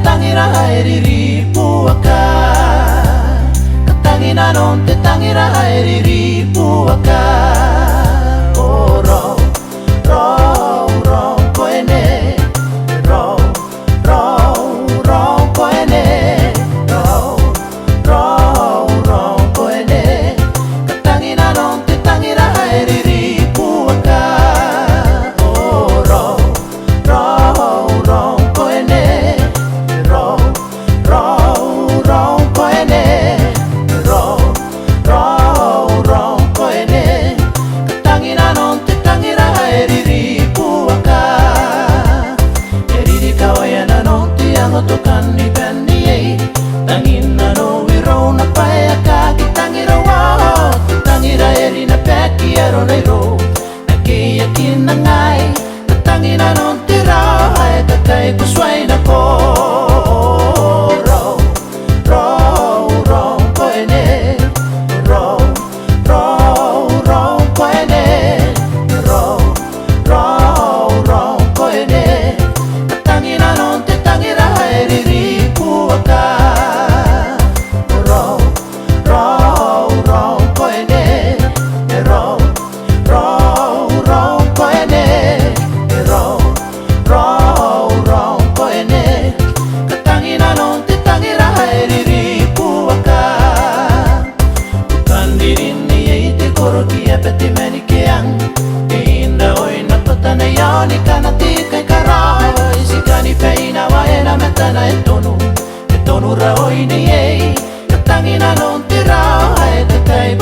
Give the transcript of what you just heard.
tangira haeriri puaka. Katangina non te tangira haeriri puaka. Oh ro, ro, ro koene. Ro, ro, ro koene. Ro, ro, ro koene. Katangina non te tangira haeriri puaka. Oh ro, ro, ro koene. Ro, ro, ro koene. Ro, ro, ro koene. Katangina non te tangira haeriri puaka. Eriri kawayan non te angotokan ni penni ei. Tangina no wiro na pae kaki tangira wao. Tangira eri na peki ero nei ro. Naki yakina ngai. Tangina non te rao hai kakai kuswai na ko. Ro, ro, ro koene. Ro, ro, ro koene. Ro, ro, ro koene. Tangina non te tangira haeriri puaka. Ro, ro, ro koene. Ro, ro, ro koene. Ro, ro, ro koene. Katangina non te tangira haeriri puaka. Kandirini ei te koroki e peti meni keang. Inda oina totana yaoni kana tika karao. Isikani peina waena metana e tonu. E tonu ra oini ei. Katangina non te rao hae te kai